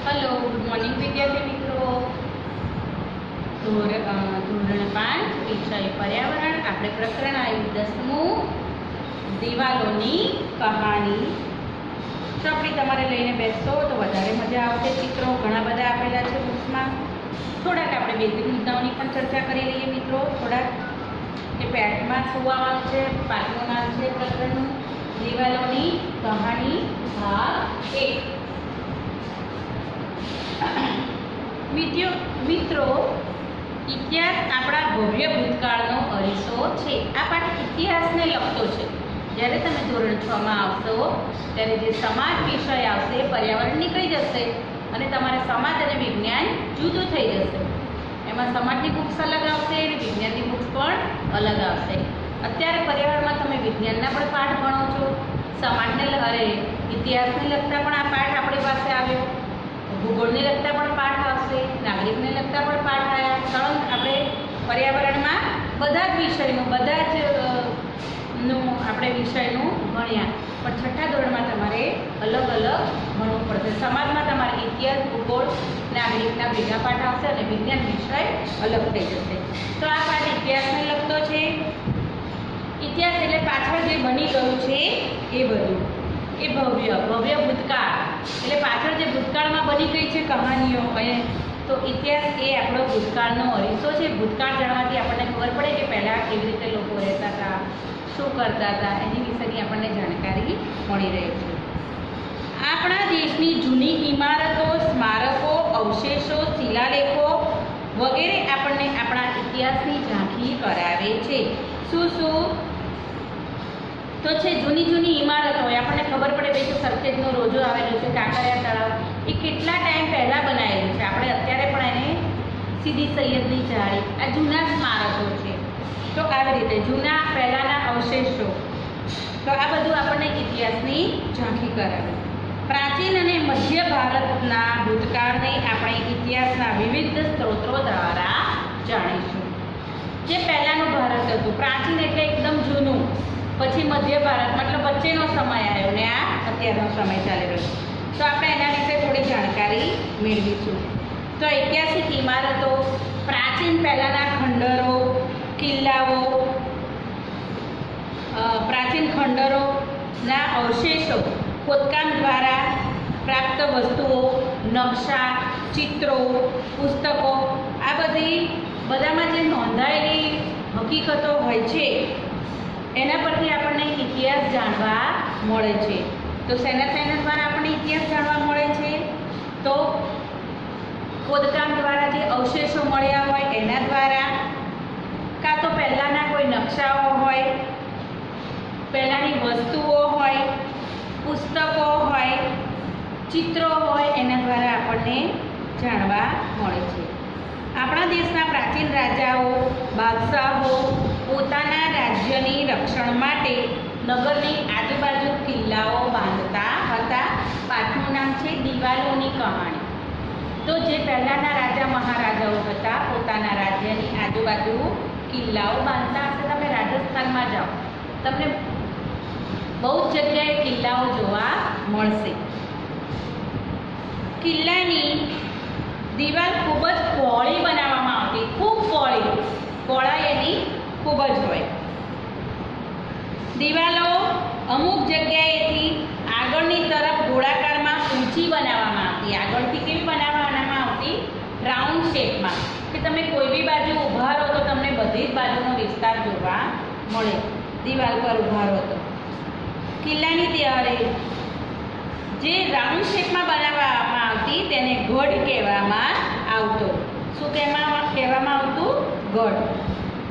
Hello good morning विद्यार्थी मित्रों। ધોરણ 5 વિષય પર્યાવરણ આપણે પ્રકરણ આવ્યું 10મું દિવાલોની કહાની। ચોપડી તમારે લઈને બેસશો તો વધારે મજા આવશે। ચિત્રો ઘણા બધા આપેલા છે બુક્સમાં। થોડાક આપણે બેઝિક મુદ્દાઓની પણ ચર્ચા કરી લઈએ મિત્રો। થોડાક કે પેટમાં શું આવવાનું છે, પાઠનું નામ છે પ્રકરણનું દિવાલોની કહાની ભાગ 1। મિત્રો, ઇતિહાસ આપણા ભવ્ય ભૂતકાળનો અરીસો છે। આ પાઠ ઇતિહાસને લગતો છે। જ્યારે તમે ધોરણ 6માં આવશો ત્યારે જે સમાજ વિષય આવશે, પર્યાવરણ નીકળી જશે અને તમારે સમાજ અને વિજ્ઞાન જુદું થઈ જશે। એમાં સમાજની બુક્સ અલગ આવશે અને વિજ્ઞાનની બુક્સ પણ અલગ આવશે। અત્યારે પર્યાવરણમાં તમે વિજ્ઞાનના પણ પાઠ ભણો છો, સમાજને ઇતિહાસને લગતા પણ આ પાઠ આપણી પાસે આવ્યો, ભૂગોળને લગતા પણ પાઠ આવશે, નાગરિકને લગતા પણ પાઠ આવ્યા। સળંગ આપણે પર્યાવરણમાં બધા જ વિષયનું આપણે વિષયનું ભણ્યા, પણ છઠ્ઠા ધોરણમાં તમારે અલગ અલગ ભણવું પડશે। સમાજમાં તમારે ઇતિહાસ, ભૂગોળ, નાગરિકના ભેગા પાઠ આવશે અને વિજ્ઞાન વિષય અલગ થઈ જશે। તો આ પાઠ ઇતિહાસને લગતો છે। ઇતિહાસ એટલે પાછળ જે બની ગયું છે એ બધું, એ ભવ્ય ભૂતકાળ એટલે પાછળ જે ભૂતકાળમાં બની ગઈ છે કહાનીઓ, તો ઇતિહાસ એ આપણો ભૂતકાળનો અરીસો છે। ભૂતકાળ જાણવાથી આપણને ખબર પડે કે પહેલાં કેવી રીતે લોકો રહેતા હતા, શું કરતા હતા, એની વિશેની આપણને જાણકારી મળી રહે છે। આપણા દેશની જૂની ઇમારતો, સ્મારકો, અવશેષો, શિલાલેખો વગેરે આપણને આપણા ઇતિહાસની ઝાંખી કરાવે છે। શું તો છે જૂની ઇમારતો, આપણને ખબર પડે ભાઈ કે સરખેજનો રોજો આવેલો છે, કાંકરિયા તળાવ, એ કેટલા ટાઈમ પહેલાં બનાવેલું છે। આપણે અત્યારે પણ એને સીદી સૈયદની જાળી, આ જૂના સ્મારકો છે। તો આવી રીતે જૂના પહેલાંના અવશેષો, તો આ બધું આપણને ઇતિહાસની ઝાંખી કરાવે। પ્રાચીન અને મધ્ય ભારતના ભૂતકાળને આપણે ઇતિહાસના વિવિધ સ્ત્રોતો દ્વારા જાણીશું। જે પહેલાંનું ભારત હતું, પ્રાચીન એટલે એકદમ જૂનું, પછી મધ્ય ભારત મતલબ વચ્ચેનો સમય આવ્યો ને આ અત્યારનો સમય ચાલી રહ્યો, તો આપણે એના વિશે થોડી જાણકારી મેળવીશું। તો ઐતિહાસિક ઇમારતો, પ્રાચીન પહેલાંના ખંડરો, કિલ્લાઓ, પ્રાચીન ખંડરોના અવશેષો, ખોદકામ દ્વારા પ્રાપ્ત વસ્તુઓ, નકશા, ચિત્રો, પુસ્તકો, આ બધામાં જે નોંધાયેલી હકીકતો હોય છે એના પરથી આપણને ઇતિહાસ જાણવા મળે છે। તો શેના દ્વારા આપણને ઇતિહાસ જાણવા મળે છે? તો ખોદકામ દ્વારા જે અવશેષો મળ્યા હોય એના દ્વારા, કાં તો પહેલાંના કોઈ નકશાઓ હોય, પહેલાંની વસ્તુઓ હોય, પુસ્તકો હોય, ચિત્રો હોય, એના દ્વારા આપણને જાણવા મળે છે। આપણા દેશના પ્રાચીન રાજાઓ, બાદશાહો પોતાના રાજ્યની રક્ષણ માટે નગરની આજુબાજુ કિલ્લાઓ બાંધતા હતા। પાઠનું નામ છે દિવાલોની કહાણી। તો જે પહેલાંના રાજા મહારાજાઓ હતા, પોતાના રાજ્યની આજુબાજુ કિલ્લાઓ બાંધતા હશે। તમે રાજસ્થાનમાં જાઓ, તમને બહુ જ જગ્યાએ કિલ્લાઓ જોવા મળશે। કિલ્લાની દિવાલ ખૂબ જ પહોળી બનાવવામાં આવતી, ખૂબ પહોળાઈ એની ખૂબ જ હોય। દિવાલો અમુક જગ્યાએથી આગળની તરફ ગોળાકારમાં ઊંચી બનાવવામાં આવતી। આગળથી કેવી બનાવવામાં આવતી? રાઉન્ડ શેપમાં, કે તમે કોઈ બી બાજુ ઊભા રહો તો તમને બધી જ બાજુનો વિસ્તાર જોવા મળે। દિવાલ પર ઊભા રહો તો કિલ્લાની જે રાઉન્ડ શેપમાં બનાવવામાં આવતી તેને ગઢ કહેવામાં આવતો। શું કહેવામાં આવતું? ગઢ।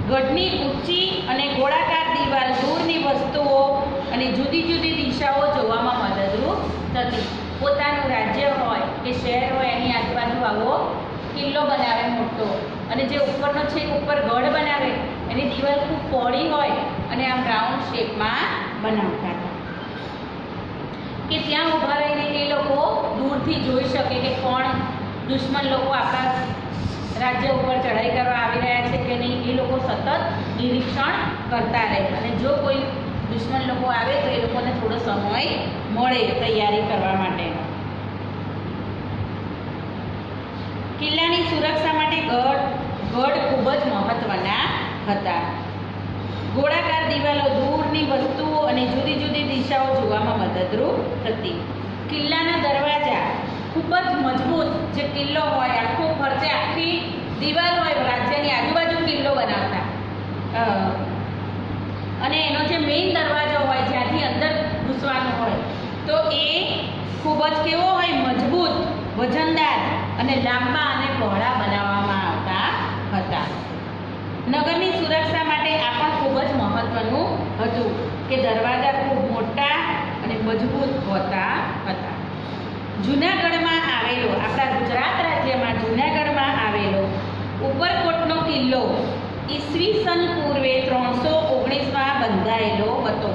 ગઢની ઊંચી અને ગોળાકાર દિવાલ દૂરની વસ્તુઓ અને જુદી જુદી દિશાઓ જોવામાં મદદરૂપ થતી। પોતાનું રાજ્ય હોય કે શહેર હોય એની આજુબાજુ આવો કિલ્લો બનાવે મોટો, અને જે ઉપરનો છેક ઉપર ગઢ બનાવે એની દિવાલ ખૂબ પહોળી હોય અને આમ રાઉન્ડ શેપમાં બનાવતા હતા, કે ત્યાં ઊભા રહીને એ લોકો દૂરથી જોઈ શકે કે કોણ દુશ્મન લોકો આપણા રાજ્ય ઉપર ચઢાઈ કરવા આવી રહ્યા છે કે નહીં। એ લોકો સતત નિરીક્ષણ કરતા રહે, અને જો કોઈ દુશ્મન લોકો આવે તો એ લોકોને થોડો સમય મળે તૈયારી કરવા માટેનો। સુરક્ષા માટે ગઢ ખૂબ જ મહત્વના હતા. ગોળાકાર દિવાલો દૂરની વસ્તુઓ અને જુદી જુદી દિશાઓ જોવામાં મદદરૂપ હતી. કિલ્લાના દરવાજા ખૂબ જ મજબૂત, જે કિલ્લો હોય આખો ફરતે આખી દિવાલ હોય, રાજ્યની આજુબાજુ કિલ્લો બનાવતા, અને એનો જે મેઇન દરવાજો હોય જ્યાંથી અંદર ઘૂસવાનું હોય તો એ ખૂબ જ કેવો હોય, મજબૂત, વજનદાર અને લાંબા અને પહોળા બનાવવામાં આવતા હતા. નગરની સુરક્ષા માટે આ પણ ખૂબ જ મહત્વનું હતું કે દરવાજા ખૂબ મોટા અને મજબૂત હોતા હતા. જૂનાગઢમાં આવેલો, આપણા ગુજરાત રાજ્યમાં જૂનાગઢમાં આવેલો ઉપરકોટનો કિલ્લો ઈસવીસન પૂર્વે 319માં બંધાયેલો હતો.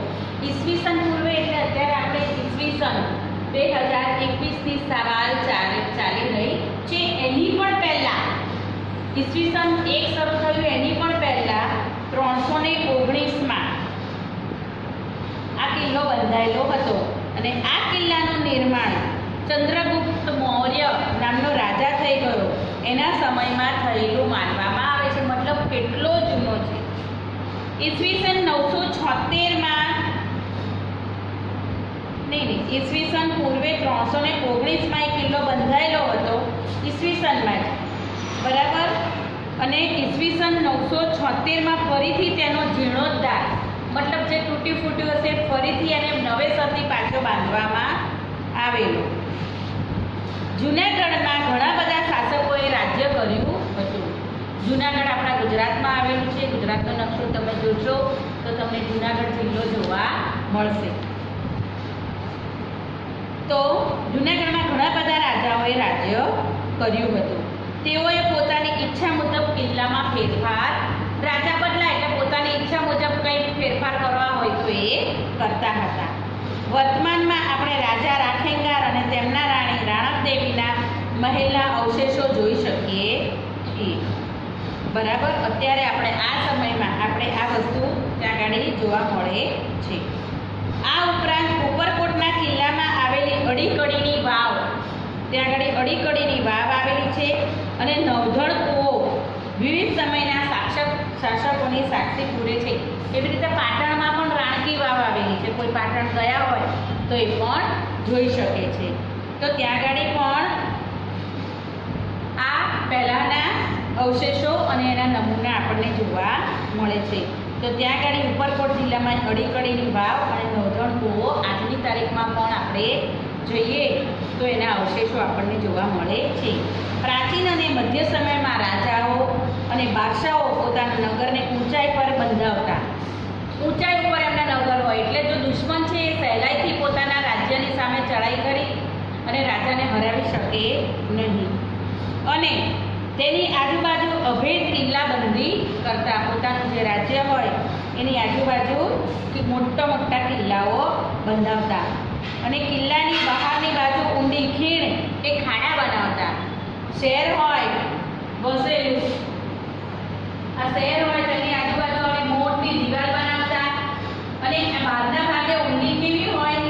ઈસવીસન પૂર્વે એટલે અત્યારે આપણે ઈસવીસન 2021ની સવાલ ચાલી રહી છે, એની પણ પહેલાં ઈસવીસન 1 શરૂ થયું એની પણ પહેલાં 319માં આ કિલ્લો બંધાયેલો હતો. અને આ કિલ્લાનું નિર્માણ ચંદ્રગુપ્ત મૌર્ય નામનો રાજા થઈ ગયો એના સમયમાં થયેલું માનવામાં આવે છે. મતલબ કેટલો જૂનો છે. ઈસવીસન 976માં ઈસવીસન પૂર્વે 319માં એ કિલ્લો બંધાયેલો હતો, ઈસવીસનમાં જ, બરાબર. અને ઈસવીસન 976માં ફરીથી તેનો જીર્ણોદ્ધાર, મતલબ જે તૂટી ફૂટ્યું હશે ફરીથી એને નવેસરથી પાછો બાંધવામાં આવેલો. જૂનાગઢમાં ઘણા બધા શાસકોએ રાજ્ય કર્યું હતું. જૂનાગઢ આપણા ગુજરાતમાં આવેલું છે. ગુજરાતનો નકશો તમે જોશો તો તમને જૂનાગઢ જિલ્લો જોવા મળશે. તો જૂનાગઢમાં ઘણા બધા રાજાઓએ રાજ્ય કર્યું હતું. તેઓએ પોતાની ઈચ્છા મુજબ કિલ્લામાં ફેરફાર, રાજા બદલાય એટલે પોતાની ઈચ્છા મુજબ કંઈ ફેરફાર કરવા હોય તો એ કરતા હતા. વર્તમાનમાં આપણે રાજા રાખેંગાર અને તેમના રાણી રાણકદેવીના મહેલના અવશેષો જોઈ શકીએ છીએ, બરાબર. અત્યારે આપણે આ સમયમાં આપણે આ વસ્તુ ત્યાં આગળ જોવા મળે છે. આ ઉપરાંત ઉપરકોટના કિલ્લામાં આવેલી અડીકડીની વાવ, ત્યાં આગળ અડીકડીની વાવ આવેલી છે. અને નવધણ કૂવો વિવિધ સમયના શાસકોની સાક્ષી પૂરે છે. એવી રીતે પાટણમાં પણ રાણકી વાવ આવેલી છે. કોઈ પાટણ ગયા હોય તો એ પણ જોઈ શકે છે. તો ત્યાં આગળ પણ આ પહેલાંના અવશેષો અને એના નમૂના આપણને જોવા મળે છે. તો ત્યાં આગળ ઉપરકોટ જિલ્લામાં અડીકડીની વાવ અને નવધણ કૂવો આજની તારીખમાં પણ આપણે જોઈએ તો એના અવશેષો આપણને જોવા મળે છે. પ્રાચીન અને મધ્ય સમયમાં રાજાઓ અને બાદશાહો પોતાના નગરને ઊંચાઈ પર બંધાવતા. ઊંચાઈ ઉપર એમના નગર હોય એટલે જો દુશ્મન છે એ સહેલાઈથી પોતાના રાજ્યની સામે ચડાઈ કરી અને રાજાને હરાવી શકે નહીં. અને તેની આજુબાજુ અભેદ કિલ્લાબંધી કરતા. પોતાનું જે રાજ્ય હોય એની આજુબાજુ મોટા કિલ્લાઓ બંધાવતા. અને કિલ્લાની બહારની બાજુ ઊંડી ખીણ કે ખાડા બનાવતા. શહેર હોય વસેલું, આ શહેર હોય તેની આજુબાજુ હવે મોટી દિવાલ બનાવતા. અને બહારના ભાગે ઊંડી કેવી હોય,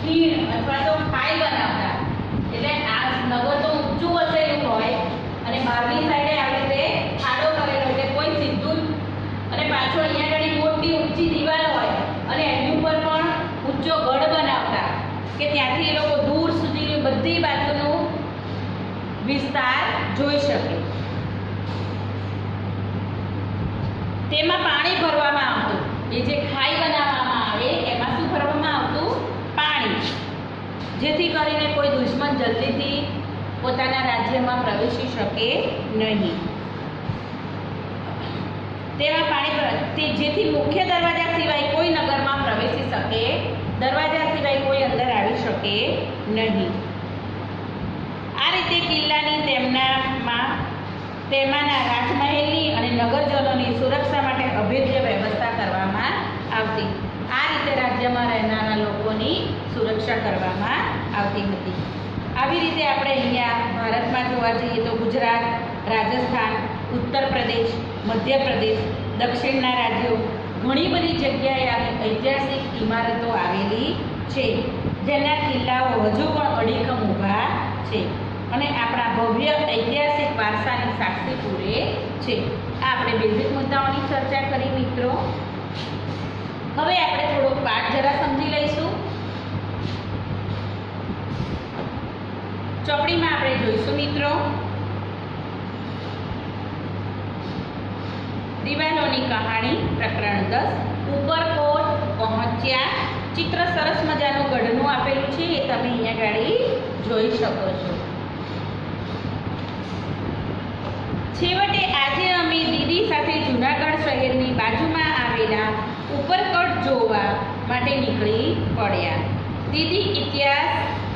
ખીણ અથવા તો ખાઈ બનાવતા. એટલે આ નગર તો ઊંચું વસેલું હોય અને બહારની સાઈડે આવી રીતે ખાડો કરેલો, એટલે કોઈ સીધું, અને પાછો અહીંયા આગળ મોટી ઊંચી દિવાલ હોય અને એની ઉપર પણ ઊંચો ગઢ બનાવતા કે ત્યાંથી એ લોકો દૂર સુધીની બધી બાજુનું વિસ્તાર જોઈ શકે. તેમાં પાણી ભરવામાં આવતું. એ જે ખાઈ બનાવવામાં આવે એમાં શું ભરવામાં આવતું? પાણી, જેથી કરીને કોઈ દુશ્મન જલ્દીથી પોતાના રાજ્યમાં પ્રવેશી શકે નહીં. તેમાં પાણી જેથી મુખ્ય દરવાજા સિવાય કોઈ નગરમાં પ્રવેશી શકે, દરવાજા સિવાય કોઈ અંદર આવી શકે નહીં. આ રીતે કિલ્લાની તેમાંના રાજમહેલની અને નગરજનોની સુરક્ષા માટે અભેદ્ય વ્યવસ્થા કરવામાં આવતી. આ રીતે રાજ્યમાં રહેનારા લોકોની સુરક્ષા કરવામાં આવતી હતી. આવી રીતે આપણે અહીંયા ભારતમાં જોવા જઈએ તો ગુજરાત, રાજસ્થાન, ઉત્તર પ્રદેશ, મધ્યપ્રદેશ, દક્ષિણના રાજ્યો ઘણી બધી જગ્યાએ આવી ઐતિહાસિક ઇમારતો આવેલી છે જેના કિલ્લાઓ હજુ પણ અડીખમ ઊભા છે અને આપણા ભવ્ય ભવ્ય ઐતિહાસિક વારસાની સાક્ષી પૂરે છે. આ આપણે બેઝિક મુદ્દાઓની ચર્ચા કરી મિત્રો. હવે આપણે થોડોક પાઠ જરા સમજી લઈશું. ચોપડીમાં આપણે જોઈશું મિત્રો, દિવાલોની કહાણી પ્રકરણ 10 ઉપરકોટ પહોંચ્યા. ચિત્ર સરસ મજાનું ગઢનું આપેલું છે, એ તમે અહીંયા ગાડી જોઈ શકો છો. છેવટે આજે અમે દીદી સાથે જૂનાગઢ શહેરની બાજુમાં આવેલા ઉપરકોટ જોવા માટે નીકળી પડ્યા. દીદી ઇતિહાસ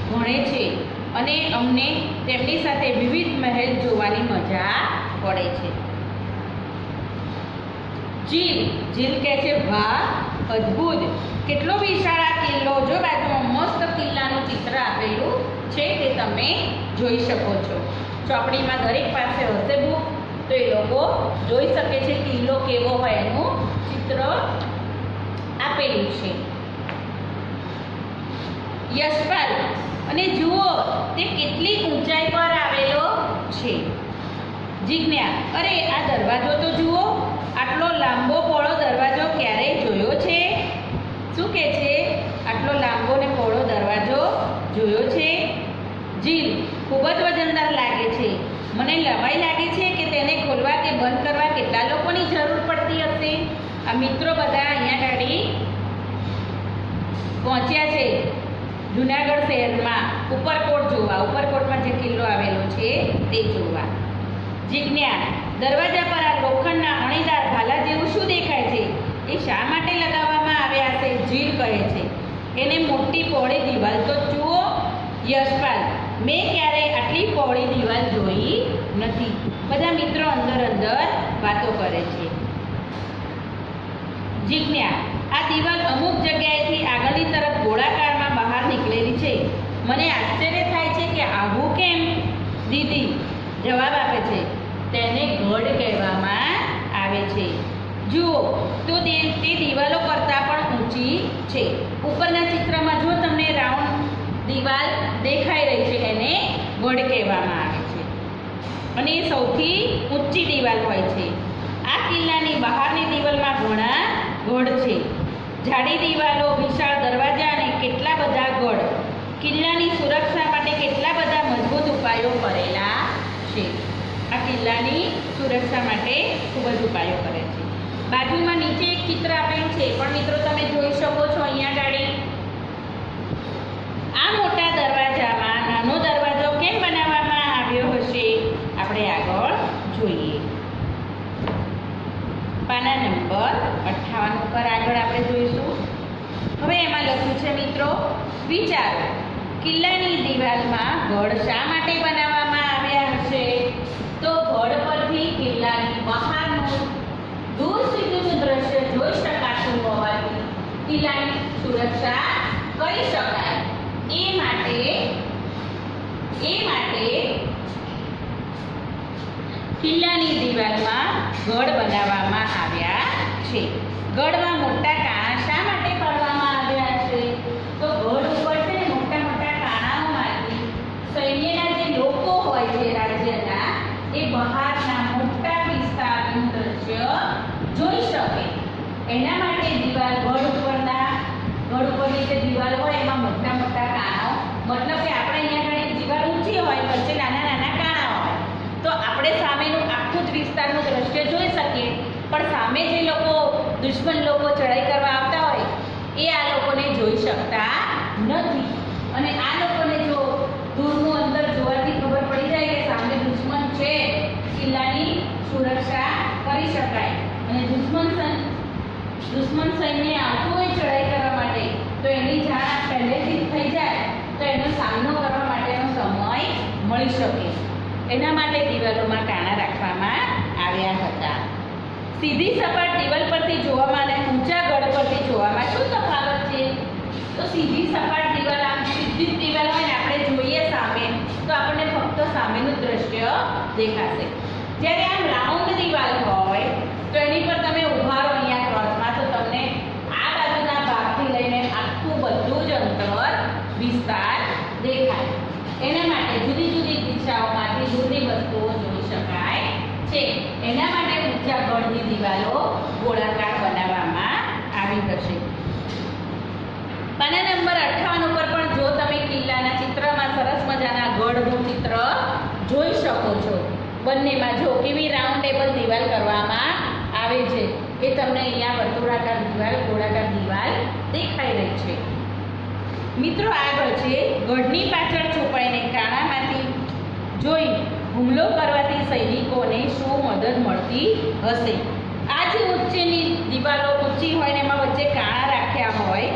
ભણે છે અને અમને તેમની સાથે વિવિધ મહેલ જોવાની મજા પડે છે. જીલ કહે છે, વાહ અદ્ભુત, કેટલો વિશાળ આ કિલ્લો. જો બાજુમાં મસ્ત કિલ્લાનું ચિત્ર આપેલું છે, તે તમે જોઈ શકો છો. ચોપડીમાં દરેક પાસે હશે બુક, તો એ લોકો જોઈ શકે છે કિલ્લો કેવો હોય એનું ચિત્ર આપેલું છે. યશપાલ, અને જુઓ તે કેટલી ઊંચાઈ પર આવેલો છે. જિજ્ઞા, અરે આ દરવાજો તો જુઓ, આટલો લાંબો પહોળો દરવાજો ક્યારેય જોયો છે? શું કહે છે? આટલો લાંબો ને પહોળો દરવાજો જોયો છે? જીલ, ખૂબ જ વજનદાર લાગે છે. મને લવાઈ લાગે છે કે તેને ખોલવા કે બંધ કરવા કેટલા લોકોની જરૂર પડતી હશે. આ મિત્રો બધા અહીંયા ગાડી પહોંચ્યા છે જૂનાગઢ શહેરમાં ઉપરકોટ જોવા. ઉપરકોટમાં જે કિલ્લો આવેલો છે તે જોવા. જિજ્ઞા, દરવાજા પર આ લોખંડના અણીદાર ભાલા જેવું શું દેખાય છે? એ શા માટે લગાવવામાં આવ્યા હશે? જીલ કહે છે, એને મોટી પહોળી દિવાલ તો જુઓ. યશપાલ, મેં ક્યારેય આટલી પહોળી દિવાલ જોઈ નથી. બધા મિત્રો અંદર વાતો કરે છે. જિજ્ઞા, આ દિવાલ અમુક જગ્યાએથી આગળની તરફ ગોળાકારમાં બહાર નીકળેલી છે. મને આશ્ચર્ય થાય છે કે આવું કેમ? દીદી જવાબ આપે છે, તેને ગઢ કહેવામાં આવે છે. જુઓ તો તે દિવાલો કરતાં પણ ઊંચી છે. ઉપરના ચિત્રમાં જો તમને રાઉન્ડ દિવાલ દેખાઈ રહી છે, એને ગઢ કહેવામાં આવે છે અને એ સૌથી ઊંચી દિવાલ હોય છે. આ કિલ્લાની બહારની દિવાલમાં ઘણા ગઢ છે. જાડી દિવાલો, વિશાળ દરવાજા અને કેટલા બધા ગઢ. કિલ્લાની સુરક્ષા માટે કેટલા બધા મજબૂત ઉપાયો કરેલા છે. આ કિલ્લાની સુરક્ષા માટે ખૂબ જ ઉપાયો કરે છે. બાજુમાં નીચે એક ચિત્ર આપેલું છે, પણ મિત્રો તમે જોઈ શકો છો અહીંયા ગાડી. આ મોટા દરવાજામાં નાનો દરવાજો કેમ બનાવવામાં આવ્યો હશે? આપણે આગળ જોઈએ. પાના નંબર 58 ઉપર આગળ આપણે જોઈશું. હવે એમાં લખ્યું છે મિત્રો, વિચારો, કિલ્લાની દિવાલમાં ગઢ શા માટે બનાવવામાં આવ્યા હશે? તો ગઢ પરથી કિલ્લાની બહારનું દૂર સુધીનું દ્રશ્ય જોઈ શકાતું હોવાથી કિલ્લાની સુરક્ષા કરી શકાય. એ માટે કિલ્લાની દિવાલમાં ગઢ બનાવવામાં આવ્યા છે. ગઢમાં મોટા કાણા શા માટે પાડવામાં આવ્યા છે? તો ગઢ ઉપર છે ને મોટા મોટા કાણાઓમાંથી સૈન્યના જે લોકો હોય છે રાજ્યના, એ બહારના મોટા વિસ્તારનું દ્રશ્ય જોઈ શકે. એના માટે દિવાલ ગઢ ઉપરની જે દિવાલ હોય એમાં મોટા મોટા કાણાઓ, મતલબ કે આપણે અહીંયા ઘણી દિવાલ ઊંચી હોય, વચ્ચે નાના નાના કાણા હોય, તો આપણે સામેનું આખું જ વિસ્તારનું દ્રશ્ય જોઈ શકીએ. પણ સામે જે લોકો દુશ્મન લોકો ચડાઈ કરવા આવતા હોય, એ આ લોકોને જોઈ શકતા નથી. અને આ લોકોને જો દૂરનું અંદર જોવાથી ખબર પડી જાય કે સામે દુશ્મન છે, કિલ્લાની સુરક્ષા કરી શકાય. અને દુશ્મન સૈન્ય આવતું હોય ચડાઈ કરવા માટે, તો એની જાણ પહેલેથી જ થઈ જાય, તો એનો સામનો કરવા માટેનો સમય મળી શકે. એના માટે દિવાલોમાં કાણા રાખવામાં આવ્યા હતા. સીધી સપાટ દિવાલ પરથી જોવામાં અને ઊંચા ગઢ પરથી જોવામાં શું તફાવત છે? તો સીધી સપાટ દિવાલ, આમ સીધી જ દિવાલ હોય ને, આપણે જોઈએ સામે, તો આપણને ફક્ત સામેનું દ્રશ્ય દેખાશે. જ્યારે આમ રાઉન્ડ દિવાલ હોય તો એની પર તમે ઊભા રહો અહીંયા ક્રોસમાં, તો તમને આ બાજુના ભાગથી લઈને આખું બધું જ અંતર વિસ્તાર દેખાય. એના માટે જુદી જુદી દિશાઓમાંથી દૂરની શકાય છે. એના માટે ઊંચા ગઢની દિવાલો ગોળાકાર બનાવવામાં આવી હશે. પાના નંબર 58 ઉપર પણ જો તમે કિલ્લાના ચિત્રમાં સરસ મજાના ગઢનું ચિત્ર જોઈ શકો છો. બંનેમાં જો કેવી રાઉન્ડેબલ દિવાલ કરવામાં આવે છે એ તમને અહીંયા વર્તુળાકાર દિવાલ ગોળાકાર દિવાલ દેખાઈ રહી છે. મિત્રો આગળ છે ગઢની પાછળ છુપાઈને કાણામાંથી જોઈ હુમલો કરવાથી સૈનિકોને શું મદદ મળતી હશે. આ જે ઊંચીની દિવાલો ઊંચી હોય ને એમાં વચ્ચે કાણા રાખ્યા હોય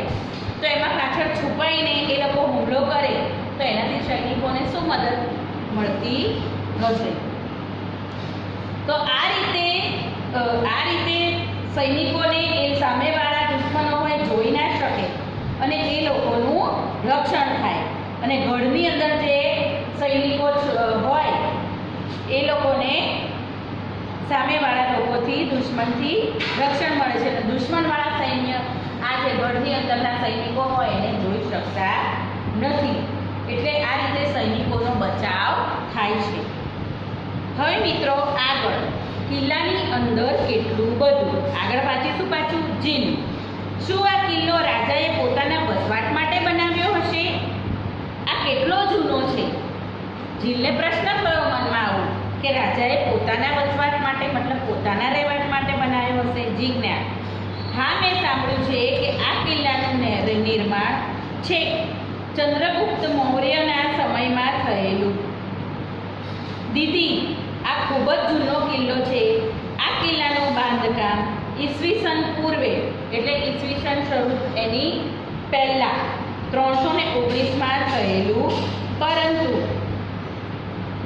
તો એમાં પાછળ છુપાઈને એ લોકો હુમલો કરે તો એનાથી સૈનિકોને શું મદદ મળતી હશે. તો આ રીતે સૈનિકોને એ સામેવાળા દુશ્મનો હોય જોઈ ના શકે અને એ લોકોનું રક્ષણ થાય અને ગઢની અંદર જે સૈનિકો હોય એ લોકોને સામેવાળા લોકોથી દુશ્મનથી રક્ષણ મળે છે. અને દુશ્મનવાળા સૈન્ય આ જે ગઢની અંદરના સૈનિકો હોય એને જોઈ શકતા નથી. એટલે આ રીતે સૈનિકોનો બચાવ થાય છે. હવે મિત્રો આગળ કિલ્લાની અંદર કેટલું બધું આગળ પાછું જીન. શું આ કિલ્લો રાજાએ પોતાના વસવાટ માટે બનાવ્યો હશે? આ કેટલો જૂનો છે? જીલને પ્રશ્ન થયો મનમાં આવું કે રાજાએ પોતાના વસવાટ માટે મતલબ પોતાના રહેવાટ માટે બનાવ્યો હશે. જીજ્ઞા: હા, મેં સાંભળ્યું છે કે આ કિલ્લાનું નિર્માણ છેક ચંદ્રગુપ્ત મૌર્યના સમયમાં થયેલું. દીદી, આ ખૂબ જ જૂનો કિલ્લો છે. આ કિલ્લાનું બાંધકામ ઈસવીસન પૂર્વે એટલે ઈસવીસન શરૂ એની પહેલાં 319માં થયેલું, પરંતુ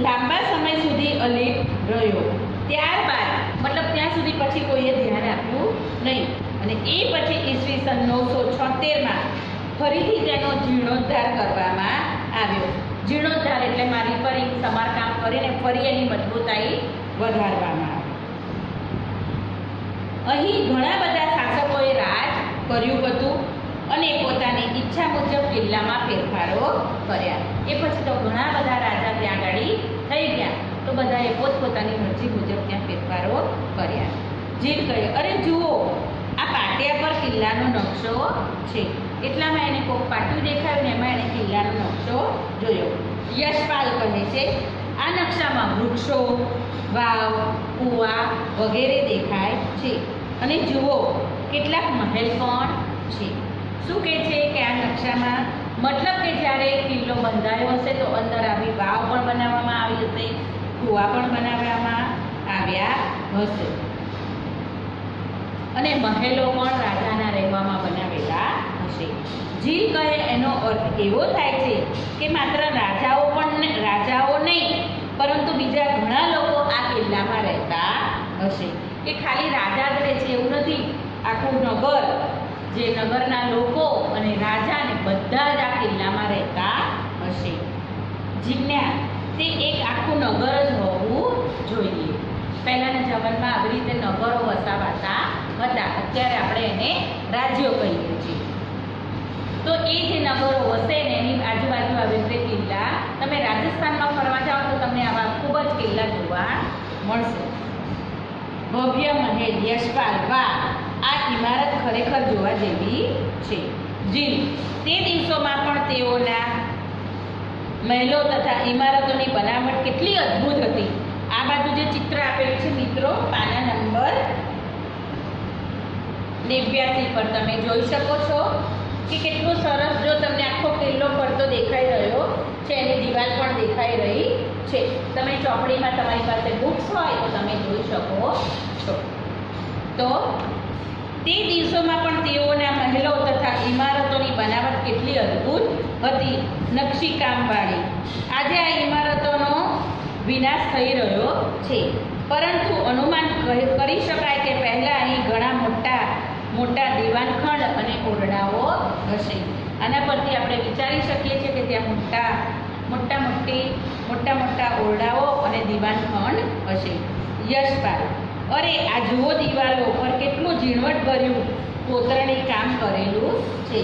લાંબા સમય સુધી અલિપ્ત રહ્યો. ત્યારબાદ મતલબ ત્યાં સુધી પછી કોઈએ ધ્યાન આપ્યું નહીં અને એ પછી ઈસવીસન 976માં ફરીથી તેનો જીર્ણોદ્ધાર કરવામાં આવ્યો. જીર્ણોદ્ધાર એટલે મારી પર સમારકામ કરીને ફરી એની મજબૂતાઈ વધારવામાં આવી. અહીં ઘણા બધા શાસકોએ રાજ કર્યું હતું અને પોતાની ઈચ્છા મુજબ કિલ્લામાં ફેરફારો કર્યા. એ પછી તો ઘણા બધા રાજા ત્યાં આગળ થઈ ગયા તો બધાએ પોતપોતાની મરજી મુજબ ત્યાં ફેરફારો કર્યા. જીલ કહે, અરે જુઓ, આ પાટિયા પર કિલ્લાનો નકશો છે. એટલામાં એને કોઈક પાટિયું દેખાયું ને એમાં એને કિલ્લાનો નકશો જોયો. યશપાલ કહે છે, આ નકશામાં વૃક્ષો, વાવ, કૂવા વગેરે દેખાય છે અને જુઓ કેટલાક મહેલ પણ છે. શું કહે છે કે આ નકશામાં મતલબ કે જ્યારે કિલ્લો બંધાયો હશે તો અંદર આવી વાવ પણ બનાવવામાં આવી હશે, કૂવા પણ બનાવવામાં આવ્યા હશે અને મહેલો પણ રાજાના રહેવામાં બનાવેલા હશે. જીલ કહે, એનો અર્થ એવો થાય છે કે માત્ર રાજાઓ નહીં પરંતુ બીજા ઘણા લોકો આ કિલ્લામાં રહેતા હશે. કે ખાલી રાજા જ રહે છે એવું નથી, આખું નગર, જે નગરના લોકો અને રાજાને બધા જ આ કિલ્લામાં રહેતા હશે. જીજ્ઞા: તે એક આખું નગર જ હોવું જોઈએ. પહેલાંના જમાનામાં આવી રીતે નગરો વસાવાતા હતા. અત્યારે આપણે એને રાજ્યો કહીએ છીએ. તો એ જે નગરો વસે ને એની આજુબાજુ આવી રીતે કિલ્લા, તમે રાજસ્થાનમાં ફરવા જાઓ તો તમને આવા ખૂબ જ કિલ્લા જોવા મળશે. ભવ્ય મહેલ. યશપાલ: વાહ, આ ઇમારત ખરેખર જોવા જેવી છે. જીલ: તે દિવસોમાં પણ તેઓના મહેલો તથા ઇમારતોની બનાવટ કેટલી અદ્ભુત હતી. આ બાજુ જે ચિત્ર આપેલું છે મિત્રો પાના નંબર 89 પર તમે જોઈ શકો છો કે કેટલું સરસ, જો તમને આખો કિલ્લો ફરતો દેખાઈ રહ્યો છે, એની દિવાલ પણ દેખાઈ રહી છે. તમે ચોપડીમાં તમારી પાસે બુક્સ હોય તો તમે જોઈ શકો છો. તો તે દિવસોમાં પણ તેઓના મહેલો તથા ઇમારતોની બનાવટ કેટલી અદ્ભુત હતી, નકશીકામવાળી. આજે આ ઇમારતોનો વિનાશ થઈ રહ્યો છે, પરંતુ અનુમાન કરી શકાય કે પહેલાં અહીં ઘણા મોટા દીવાનખંડ અને ઓરડાઓ હશે. આના પરથી આપણે વિચારી શકીએ છીએ કે ત્યાં મોટા ઓરડાઓ અને દીવાનખંડ હશે. યશપાલ: અરે આ જુઓ, દિવાલો પર કેટલું ઝીણવટભર્યું કોતરણી કામ કરેલું છે.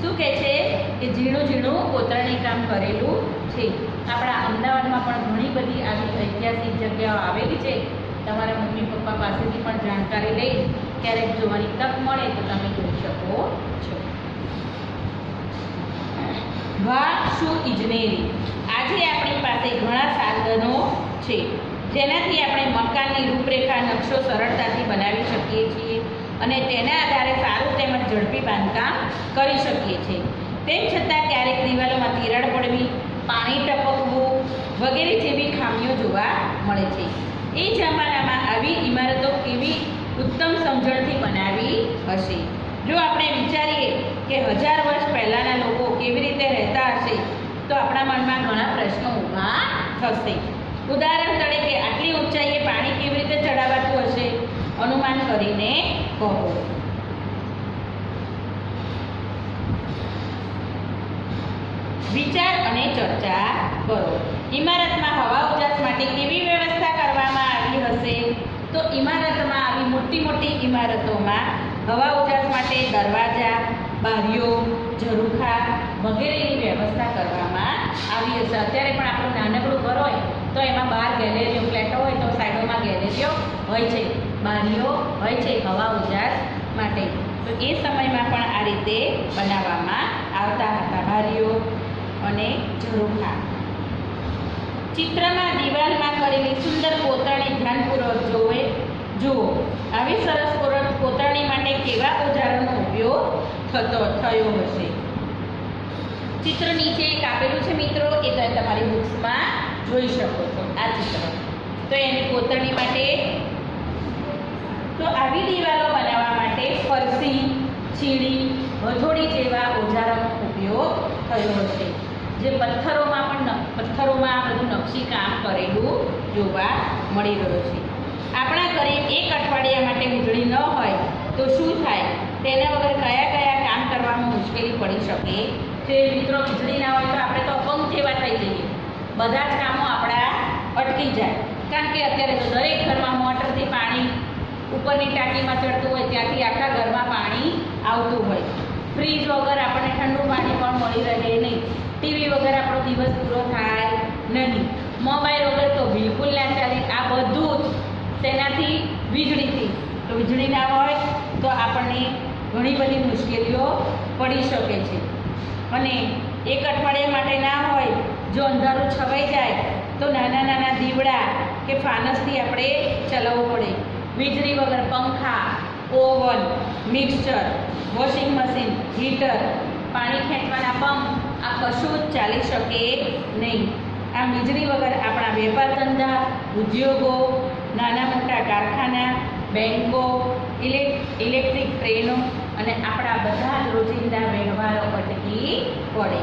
શું કહે છે કે ઝીણું ઝીણું કોતરણી કામ કરેલું છે. આપણા અમદાવાદમાં પણ ઘણી બધી આવી ઐતિહાસિક જગ્યાઓ આવેલી છે. તમારા મમ્મી પપ્પા પાસેથી પણ જાણકારી લઈ ક્યારેક જોવાની તક મળે તો તમે જોઈ શકો છો. વાસ્તુ ઇજનેરી. આજે આપણી પાસે ઘણા સાધનો છે જેનાથી આપણે મકાનની રૂપરેખા નકશો સરળતાથી બનાવી શકીએ છીએ અને તેના આધારે સારું તેમજ ઝડપી બાંધકામ કરી શકીએ છીએ. તેમ છતાં ક્યારેક દિવાલોમાં તિરાડ પડવી, પાણી ટપકવું વગેરે જેવી ખામીઓ જોવા મળે છે. એ જમાનામાં આવી ઇમારતો કેવી ઉત્તમ સમજણથી બનાવી હશે. જો આપણે વિચારીએ કે 1000 વર્ષ પહેલાંના લોકો કેવી રીતે રહેતા હશે તો આપણા મનમાં ઘણા પ્રશ્નો ઊભા થશે. ઉદાહરણ તરીકે આટલી ઊંચાઈએ પાણી કેવી રીતે ચડાવાતું હશે? અનુમાન કરીને કહો. વિચાર અને ચર્ચા કરો. ઇમારતમાં હવા ઉજાસ માટે કેવી વ્યવસ્થા કરવામાં આવી હશે? તો ઇમારતમાં આવી મોટી ઇમારતોમાં હવા ઉજાસ માટે દરવાજા, બારીઓ, ઝરૂખા વગેરેની વ્યવસ્થા કરવામાં આવી હશે. અત્યારે પણ આપણું નાનકડું ઘર હોય તો એમાં બહાર ગેલેરીઓ, ફ્લેટો હોય તો સાઈડોમાં ગેલેરીઓ હોય છે, બારીઓ હોય છે હવા ઉજાસ માટે. તો એ સમયમાં પણ આ રીતે બનાવવામાં આવતા હતા બારીઓ અને ઝરૂખા. ચિત્રમાં દિવાલમાં કરેલી સુંદર કોતરણી ધ્યાનપૂર્વક જુઓ. આવી સરસ કોતરણી માટે કેવા ઓજારોનો ઉપયોગ થયો હશે? ચિત્ર નીચે એક આપેલું છે મિત્રો, એ તમે તમારી બુક્સમાં જોઈ શકો છો. આ ચિત્ર તો એની કોતરણી માટે તો આવી દિવાલો બનાવવા માટે ફરસી, છીડી, હથોડી જેવા ઓજારોનો ઉપયોગ થયો હશે. જે પથ્થરોમાં આ બધું નકશી કામ કરેલું જોવા મળી રહ્યું છે. આપણા ઘરે 1 અઠવાડિયા માટે વીજળી ન હોય તો શું થાય? તેના વગર કયા કામ કરવામાં મુશ્કેલી પડી શકે છે? મિત્રો, વીજળી ના હોય તો આપણે તો અપંગ જેવા થઈ જઈએ. બધા જ કામો આપણા અટકી જાય. કારણ કે અત્યારે તો દરેક ઘરમાં મોટરથી પાણી ઉપરની ટાંકીમાં ચડતું હોય, ત્યાંથી આખા ઘરમાં પાણી આવતું હોય. ફ્રીજ વગર આપણને ઠંડુ પાણી પણ મળી રહે નહીં. ટીવી વગર આપણો દિવસ પૂરો થાય નહીં. મોબાઈલ વગર તો બિલકુલ ના ચાલે. આ બધું જ તેનાથી વીજળીથી. તો વીજળી ના હોય તો આપણને ઘણી બધી મુશ્કેલીઓ પડી શકે છે. અને 1 અઠવાડિયા માટે ના હોય, જો અંધારું છવાઈ જાય તો નાના દીવડા કે ફાનસથી આપણે ચલાવવું પડે. વીજળી વગર પંખા, oven, mixer, washing machine, heater, પાણી ખેંચવાના પંપ આ કશું જ ચાલી શકે નહીં. આમ વીજળી વગર આપણા વેપાર ધંધા, ઉદ્યોગો, નાના મોટા કારખાના, બેન્કો, ઇલેક્ટ્રિક ટ્રેનો અને આપણા બધા રોજિંદા વ્યવહારો અટકી પડે.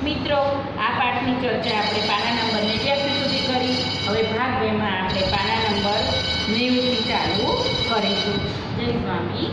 મિત્રો, આ પાઠની ચર્ચા આપણે પાના નંબર 89 સુધી કરી. હવે ભાગ 2માં આપણે પાના નંબર 90થી ચાલુ કરીશું. જય સ્વામી.